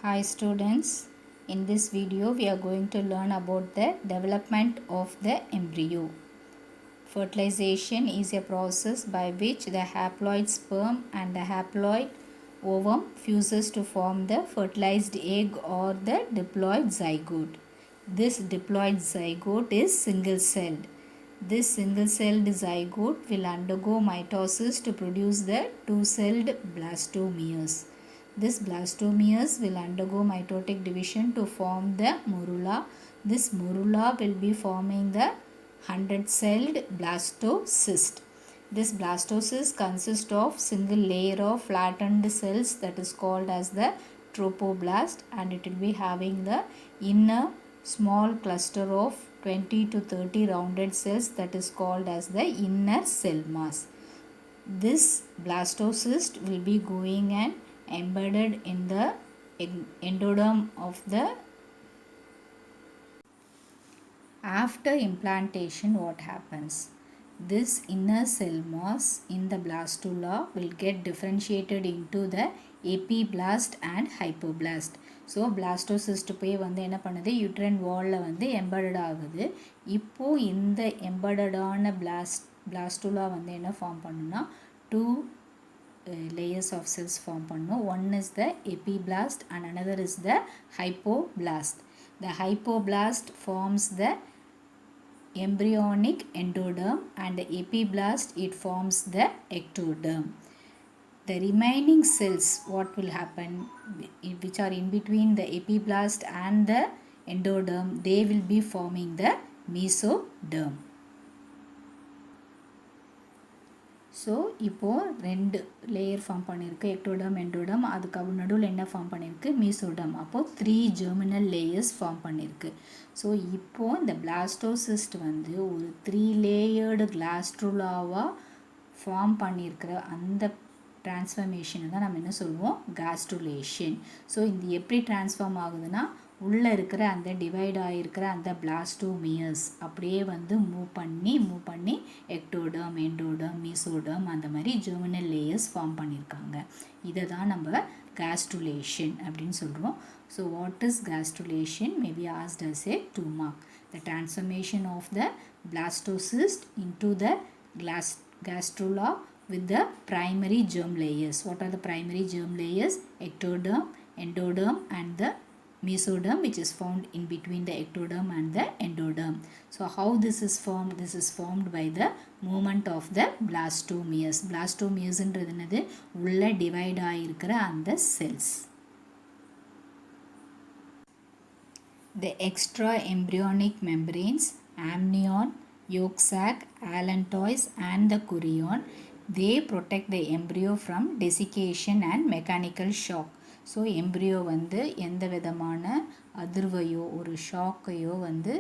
Hi students, in this video we are going to learn about the development of the embryo. Fertilization is a process by which the haploid sperm and the haploid ovum fuses to form the fertilized egg or the diploid zygote. This diploid zygote is single-celled. This single-celled zygote will undergo mitosis to produce the two-celled blastomeres. This blastomeres will undergo mitotic division to form the morula. This morula will be forming the 100-celled blastocyst. This blastocyst consists of single layer of flattened cells that is called as the trophoblast, and it will be having the inner small cluster of 20 to 30 rounded cells that is called as the inner cell mass. This blastocyst will be going and embedded in the endoderm of the. After implantation, what happens? This inner cell mass in the blastula will get differentiated into the epiblast and hypoblast. So blastocyst போய் வந்து என்ன பண்ணுது, uterine வாலில் வந்து embedded ஆகுது. இப்போது இந்த எம்பெடடான blastula வந்து என்ன ஃபார்ம் பண்ணுன்னா, two layers of cells form பண்ணும். One is the epiblast and another is the hypoblast. The hypoblast forms the embryonic endoderm and the epiblast it forms the ectoderm. The remaining cells, what will happen, which are in between the epiblast and the endoderm, they will be forming the mesoderm. So இப்போது ரெண்டு layer form பண்ணியிருக்கு, ectoderm endoderm. அதுக்கு நடுவில் என்ன form பண்ணியிருக்கு, mesoderm. அப்போது 3 germinal layers form பண்ணியிருக்கு. So இப்போது இந்த பிளாஸ்டோசிஸ்ட் வந்து ஒரு 3 லேயர்டு கிளாஸ்ட்ருலாவாக ஃபார்ம் பண்ணியிருக்கிற அந்த டிரான்ஸ்ஃபர்மேஷனை தான் நம்ம என்ன சொல்லுவோம், காஸ்ட்ருலேஷன். ஸோ இது எப்படி டிரான்ஸ்ஃபார்ம் ஆகுதுன்னா, உள்ளே இருக்கிற அந்த டிவைட் ஆகிருக்கிற அந்த பிளாஸ்டோமியர்ஸ் அப்படியே வந்து மூவ் பண்ணி எக்டோடர்ம் எண்டோடர்ம் மீசோடர்ம் அந்த மாதிரி ஜெர்மினல் லேயர்ஸ் ஃபார்ம் பண்ணியிருக்காங்க. இதை தான் நம்ம காஸ்ட்ருலேஷன் அப்படின்னு சொல்கிறோம். So what is gastrulation may be asked as a 2 mark. The transformation of the blastocyst into the gastrula with the primary germ layers. What are the primary germ layers? Ectoderm, endoderm and the mesoderm, which is found in between the ectoderm and the endoderm. So how this is formed? This is formed by the movement of the blastomeres. Blastomeres என்றது என்னது, உள்ள divide ஆகிருக்கிற அந்த cells. The extra embryonic membranes, amnion, yolk sac, allantois and the chorion, they protect the embryo from desiccation and mechanical shock. So embryo வந்து எந்த விதமான அதிர்வையோ ஒரு ஷாக்கையோ வந்து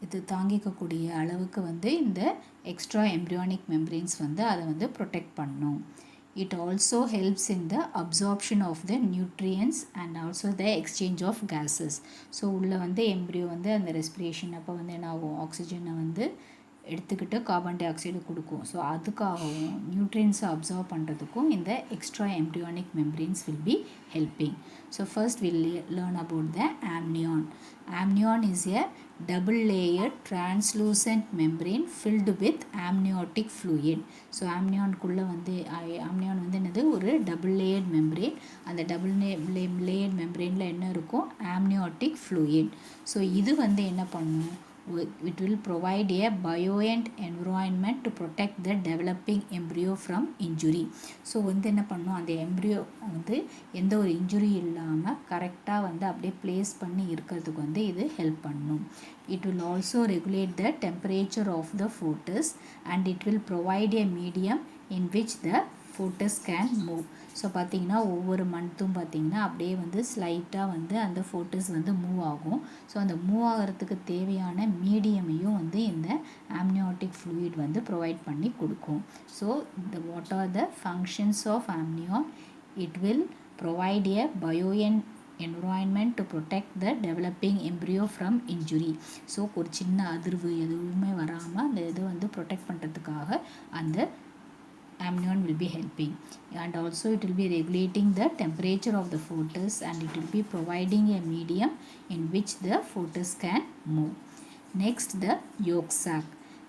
இது தாங்கிக்கக்கூடிய அளவுக்கு வந்து இந்த எக்ஸ்ட்ரா எம்ப்ரியானிக் மெம்பரேன்ஸ் வந்து அதை வந்து ப்ரொடெக்ட் பண்ணும். It also helps in the absorption of the nutrients and also the exchange of gases. So உள்ளே வந்து எம்ப்ரியோ வந்து அந்த ரெஸ்பிரேஷன் அப்போ வந்து என்ன ஆகும், ஆக்சிஜனை வந்து எடுத்துக்கிட்டு கார்பன் டை ஆக்சைடு கொடுக்கும். ஸோ அதுக்காகவும் நியூட்ரியன்ஸை அப்சர்வ் பண்ணுறதுக்கும் இந்த extra embryonic membranes will be helping. So first will learn about the amnion. Amnion is a double layered translucent membrane filled with amniotic fluid. So amnionக்குள்ளே வந்து amnion வந்து என்னது, ஒரு double layered membrane. அந்த double layered மெம்பரேனில் என்ன இருக்கும், amniotic fluid. So இது வந்து என்ன பண்ணும், it will provide a buoyant environment to protect the developing embryo from injury. So வந்து என்ன பண்ணும், அந்த எம்ப்ரியோ வந்து எந்த ஒரு இன்ஜுரி இல்லாமல் கரெக்டாக வந்து அப்படியே ப்ளேஸ் பண்ணி இருக்கிறதுக்கு வந்து இது ஹெல்ப் பண்ணும். It will also regulate the temperature of the fetus and it will provide a medium in which the fetus can move. So பார்த்திங்கன்னா ஒவ்வொரு மந்த்தும் பார்த்திங்கன்னா அப்படியே வந்து ஸ்லைட்டாக வந்து அந்த ஃபோட்டஸ் வந்து மூவ் ஆகும். ஸோ அந்த மூவ் ஆகிறதுக்கு தேவையான மீடியமையும் வந்து இந்த ஆம்னியாட்டிக் ஃப்ளூயிட் வந்து ப்ரொவைட் பண்ணி கொடுக்கும். ஸோ இந்த what are the functions of amnion? It will provide a buoyant environment to protect the developing embryo from injury. So ஒரு சின்ன அதிர்வு எதுவுமே வராமல் அந்த இதை வந்து ப்ரொடெக்ட் பண்ணுறதுக்காக அந்த amnion will be helping, and also it will be regulating the temperature of the fetus, and it will be providing a medium in which the fetus can move. Next, the yolk sac.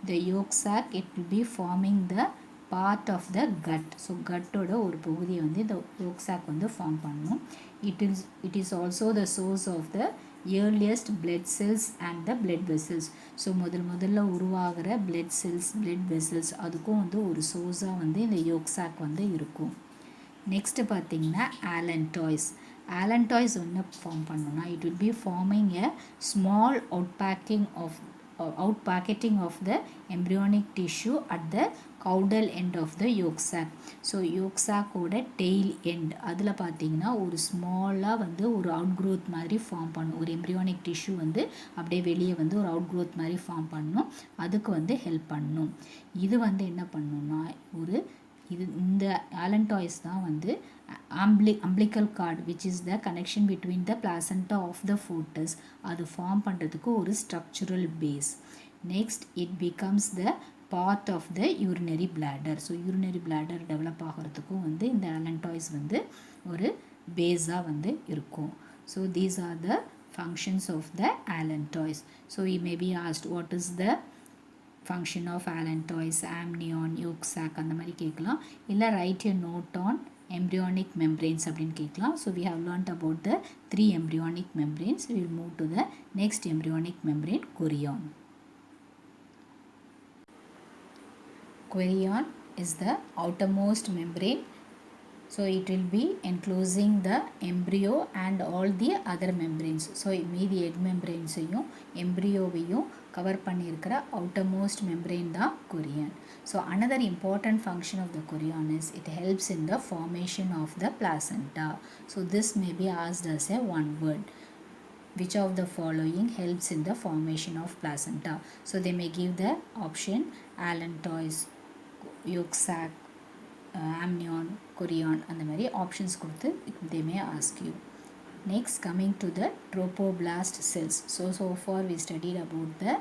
The yolk sac, it will be forming the part of the gut. So gut oda ஒரு பகுதியை வந்து இந்த yolk sac வந்து form பண்ணும். It is also the source of the earliest blood cells and the blood vessels. So முதல்ல உருவாகிற blood cells, blood vessels அதுக்கும் வந்து ஒரு சோர்ஸாக வந்து இந்த yolk sac வந்து இருக்கும். நெக்ஸ்ட் பார்த்தீங்கன்னா allantois. allantois என்ன ஃபார்ம் பண்ணுன்னா, it will be forming a small outpacketing of the embryonic tissue at the caudal end of the yolk sac. So yolk sac ஓட tail end அதில் பார்த்தீங்கன்னா ஒரு ஸ்மாலாக வந்து ஒரு outgrowth மாதிரி ஃபார்ம் பண்ணும். ஒரு embryonic tissue வந்து அப்படியே வெளியே வந்து ஒரு outgrowth மாதிரி ஃபார்ம் பண்ணும். அதுக்கு வந்து ஹெல்ப் பண்ணும். இது வந்து என்ன பண்ணுன்னா, இந்த allantois தான் வந்து umbilical cord, which is the connection between the placenta of the fetus, அது ஃபார்ம் பண்ணுறதுக்கு ஒரு structural base. Next, it becomes the part of the urinary bladder. So urinary bladder develop ஆகிறதுக்கும் வந்து இந்த allantois வந்து ஒரு பேஸாக வந்து இருக்கும். So these are the functions of the allantois. So you may be asked, what is the function of allantois, amnion, yolk sac அந்த மாதிரி கேட்கலாம். இல்லை write a note on embryonic membranes அப்படின்னு கேட்கலாம். So we have learnt about the 3 embryonic membranes. We will move to the next embryonic membrane, chorion. Chorion is the outermost membrane. So it will be enclosing the embryo and all the other membranes. So மீதி egg membranes-ஐயும் embryo-வையும் cover பண்ணியிருக்கிற outermost membrane தான் chorion. So another important function of the chorion is it helps in the formation of the placenta. So this may be asked as a one word. Which of the following helps in the formation of placenta? So they may give the option allantois, yolk sac, amnion, chorion அந்த மாதிரி options கொடுத்து they may ask you. Next, coming to the trophoblast cells. So far we studied about the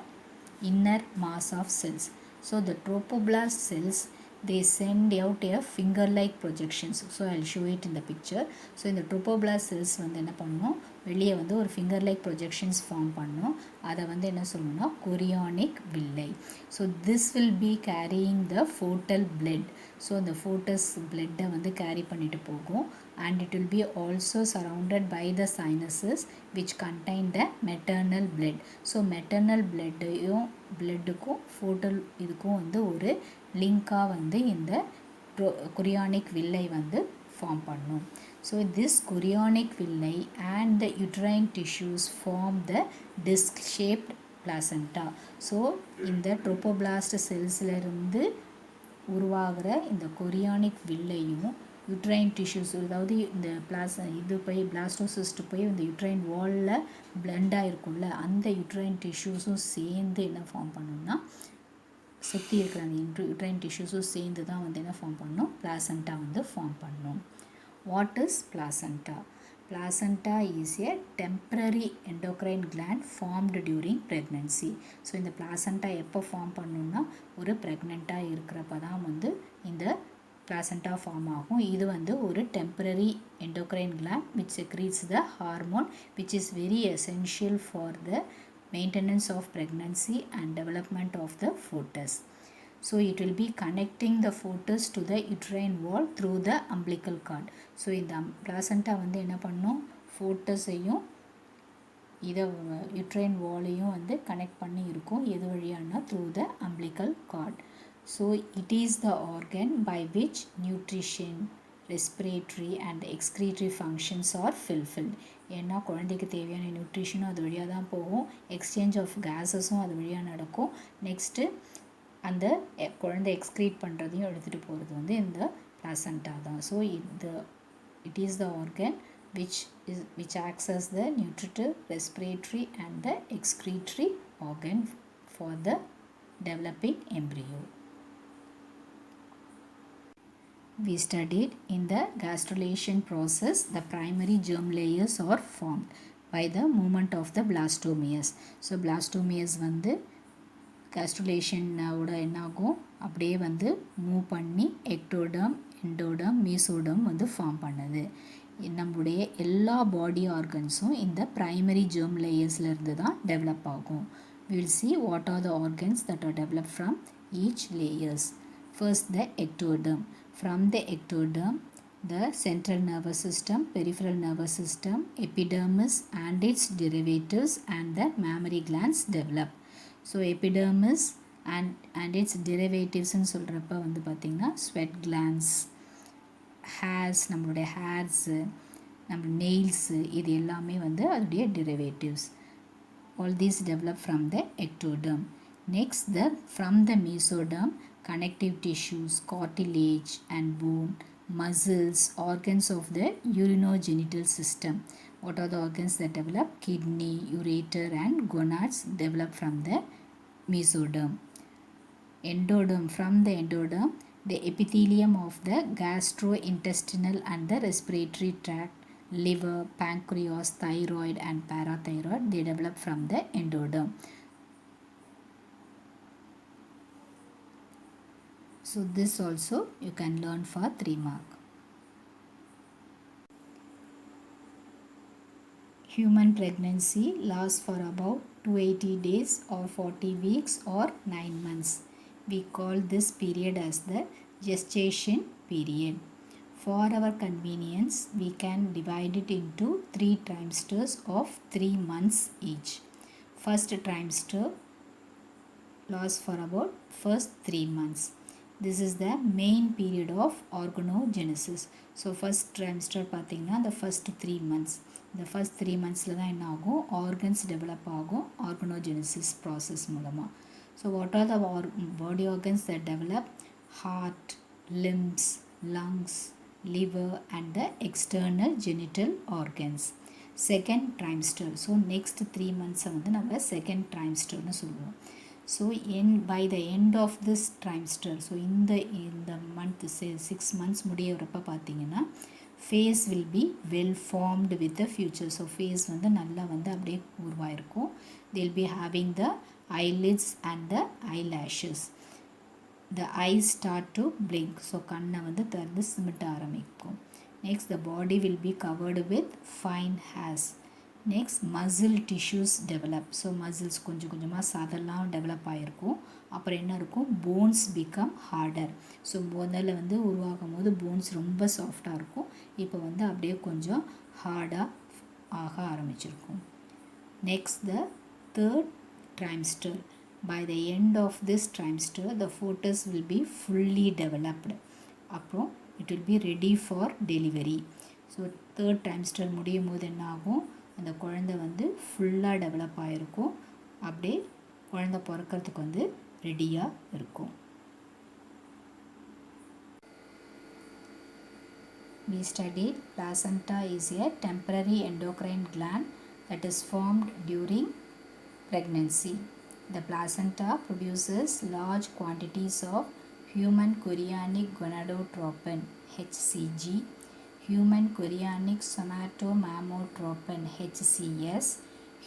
inner mass of cells. So the trophoblast cells, they send out a finger-like projections. So I'll show it in the picture. So இந்த trophoblast cells வந்து என்ன பண்ணும், வெளியே வந்து ஒரு finger-like projections form பண்ணும். அதை வந்து என்ன சொல்லணும்னா chorionic villi. So this will be carrying the fetal blood. So the fetus blood வந்து carry பண்ணிட்டு போகும். And it will be also surrounded by the sinuses which contain the maternal blood. So maternal bloodக்கும் fetal இதுக்கும் வந்து ஒரு லிங்காக வந்து இந்த chorionic villi வந்து form பண்ணும். So this chorionic villi and the uterine tissues form the disc-shaped placenta. So இந்த trophoblast cellsலேருந்து உருவாகிற இந்த chorionic villi-யும் யூட்ரைன் டிஷ்யூஸ், அதாவது இந்த இது போய் பிளாஸ்டோசிஸ்ட் போய் இந்த யூட்ரைன் வாலில் பிளெண்டாக இருக்கும்ல, அந்த யூட்ரைன் டிஷ்யூஸும் சேர்ந்து என்ன ஃபார்ம் பண்ணணும்னா, சுற்றி இருக்கிற அந்த யூட்ரைன் டிஷ்யூஸும் சேர்ந்து தான் வந்து என்ன ஃபார்ம் பண்ணணும், பிளாசண்டா வந்து ஃபார்ம் பண்ணணும். What is placenta? Placenta is a temporary endocrine gland formed during pregnancy. So இந்த பிளாசண்டா எப்போ ஃபார்ம் பண்ணணும்னா, ஒரு ப்ரெக்னெண்ட்டாக இருக்கிறப்ப தான் வந்து இந்த placenta form ஆகும். இது வந்து ஒரு temporary endocrine gland which secretes the hormone which is very essential for the maintenance of pregnancy and development of the fetus. So it will be connecting the fetus to the uterine wall through the umbilical cord. So இந்த placenta வந்து என்ன பண்ணும், fetus-ஐயும் இதை uterine wall-ஐயும் வந்து connect பண்ணி இருக்கும். எது வழியானா through the umbilical cord. So it is the organ by which nutrition, respiratory and excretory functions are fulfilled. ஏன்னா குழந்தைக்கு தேவையான நியூட்ரிஷனும் அது வழியாக தான் போகும், எக்ஸ்சேஞ்ச் ஆஃப் கேஸஸும் அது வழியாக நடக்கும். நெக்ஸ்ட்டு அந்த குழந்தை எக்ஸ்க்ரீட் பண்ணுறதையும் எடுத்துகிட்டு போகிறது வந்து இந்த பிளாசண்டா தான். So it is the organ which acts as the nutritive, respiratory and the excretory organ for the developing embryo. We studied in the gastrulation process the primary germ layers are formed by the movement of the blastomeres. So blastomeres வந்து gastrulation ஓட என்னாகும், அப்படியே வந்து move பண்ணி ectoderm, endoderm, mesoderm வந்து form பண்ணுது. நம்முடைய எல்லா பாடி ஆர்கன்ஸும் இந்த ப்ரைமரி ஜெர்ம் லேயர்ஸ்லேருந்து தான் டெவலப் ஆகும். We will see what are the organs that are developed from each layers. First, the ectoderm. From the ectoderm, the central nervous system, peripheral nervous system, epidermis and its derivatives and the mammary glands develop. So epidermis and its derivatives ன்னு சொல்கிறப்ப வந்து பார்த்திங்கன்னா sweat glands, hairs, நம்மளுடைய hairs, நம்ம nails, இது எல்லாமே வந்து அதோடைய derivatives. All these develop from the ectoderm. Next, from the mesoderm, connective tissues, cartilage and bone, muscles, organs of the urinogenital system. What are the organs that develop? Kidney, ureter and gonads develop from the mesoderm. Endoderm. From the endoderm, the epithelium of the gastrointestinal and the respiratory tract, liver, pancreas, thyroid and parathyroid, they develop from the endoderm. So this also you can learn for 3 mark. Human pregnancy lasts for about 280 days or 40 weeks or 9 months. We call this period as the gestation period. For our convenience, we can divide it into 3 trimesters of 3 months each. First trimester lasts for about first 3 months. This is the main period of organogenesis. So first trimester பார்த்தீங்கன்னா the first 3 months. The first 3 monthsல தான் என்ன ஆகும், organs develop ஆகும் organogenesis process மூலமாக. So what are the body organs that develop? Heart, limbs, lungs, liver and the external genital organs. Second trimester. So next 3 months வந்து நம்ம second trimester னு சொல்லுவோம். So by the end of this trimester, so இந்த month 6 months முடியறப்ப பார்த்தீங்கன்னா face will be well formed with the future. So face வந்து நல்லா வந்து அப்படியே உருவாயிருக்கும். They'll be having the eyelids and the eyelashes. The eyes start to blink. So கண்ணை வந்து திறந்து சிமிட்ட ஆரம்பிக்கும். Next, the body will be covered with fine hairs. Next, muscle tissues develop. So muscles கொஞ்சம் கொஞ்சமாக சதெல்லாம் டெவலப் ஆகிருக்கும். அப்புறம் என்ன இருக்கும், போன்ஸ் பிகம் ஹார்டர். ஸோ முதல்ல வந்து உருவாகும் போது போன்ஸ் ரொம்ப சாஃப்டாக இருக்கும். இப்போ வந்து அப்படியே கொஞ்சம் ஹார்டாக ஆக ஆரம்பிச்சிருக்கும். Next, the third trimester. By the end of this trimester, the fetus will be fully developed. அப்புறம் it will be ready for delivery. So third trimester முடியும் போது என்ன ஆகும், அந்த குழந்தை வந்து ஃபுல்லாக டெவலப் ஆகிருக்கும். அப்படியே குழந்தை பிறக்கிறதுக்கு வந்து ரெடியாக இருக்கும். We studied placenta is a temporary endocrine gland that is formed during pregnancy. The placenta produces large quantities of human chorionic gonadotropin HCG, human chorionic somatomammotropin HCS,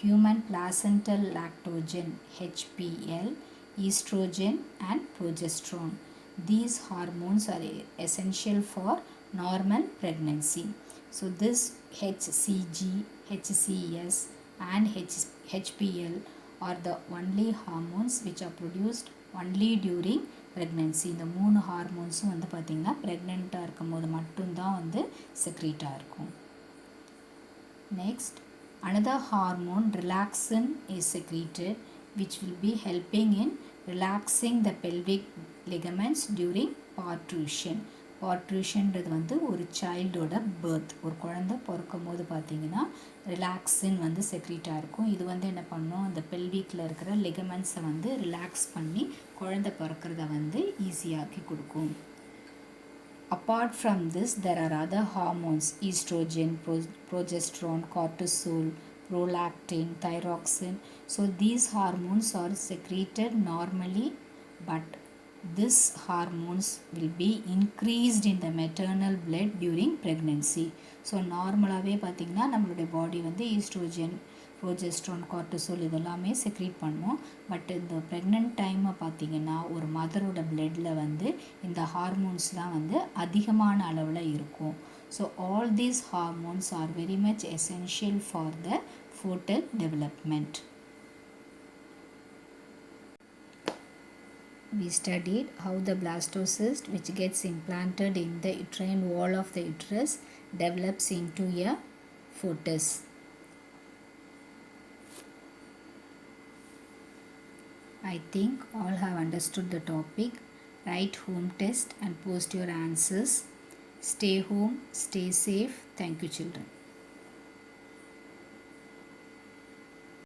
human placental lactogen HPL, estrogen and progesterone. These hormones are essential for normal pregnancy. So this HCG, HCS and HPL are the only hormones which are produced only during pregnancy. இந்த 3 ஹார்மோன்ஸும் வந்து பார்த்திங்கன்னா ப்ரெக்னெண்ட்டாக இருக்கும் போது மட்டும்தான் வந்து செக்ரீட்டாக இருக்கும். Next, another hormone relaxin is secreted which will be helping in relaxing the pelvic ligaments during parturition. பார்ட்ரிஷன்றது வந்து ஒரு சைல்டோட பர்த், ஒரு குழந்தை பிறக்கும் போது பார்த்திங்கன்னா ரிலாக்ஸின் வந்து செக்ரீட்டாக இருக்கும். இது வந்து என்ன பண்ணும், அந்த பெல்விக்கில் இருக்கிற லிகமெண்ட்ஸை வந்து ரிலாக்ஸ் பண்ணி குழந்தை பிறக்கிறத வந்து ஈஸியாக்கி கொடுக்கும். Apart from this, there are other hormones, estrogen, progesterone, cortisol, prolactin, thyroxine. So these hormones are secreted normally, but these hormones will be increased in the maternal blood during pregnancy. So நார்மலாகவே பார்த்திங்கன்னா நம்மளுடைய பாடி வந்து oestrogen, progesterone, cortisol இதெல்லாமே secrete பண்ணும். But இந்த pregnant டைமை பார்த்திங்கன்னா ஒரு மதரோட பிளட்டில் வந்து இந்த ஹார்மோன்ஸ்லாம் வந்து அதிகமான அளவில் இருக்கும். So all these hormones are very much essential for the fetal development. We studied how the blastocyst, which gets implanted in the uterine wall of the uterus, develops into a fetus. I think all have understood the topic. Write home test and post your answers. Stay home, stay safe. Thank you, children.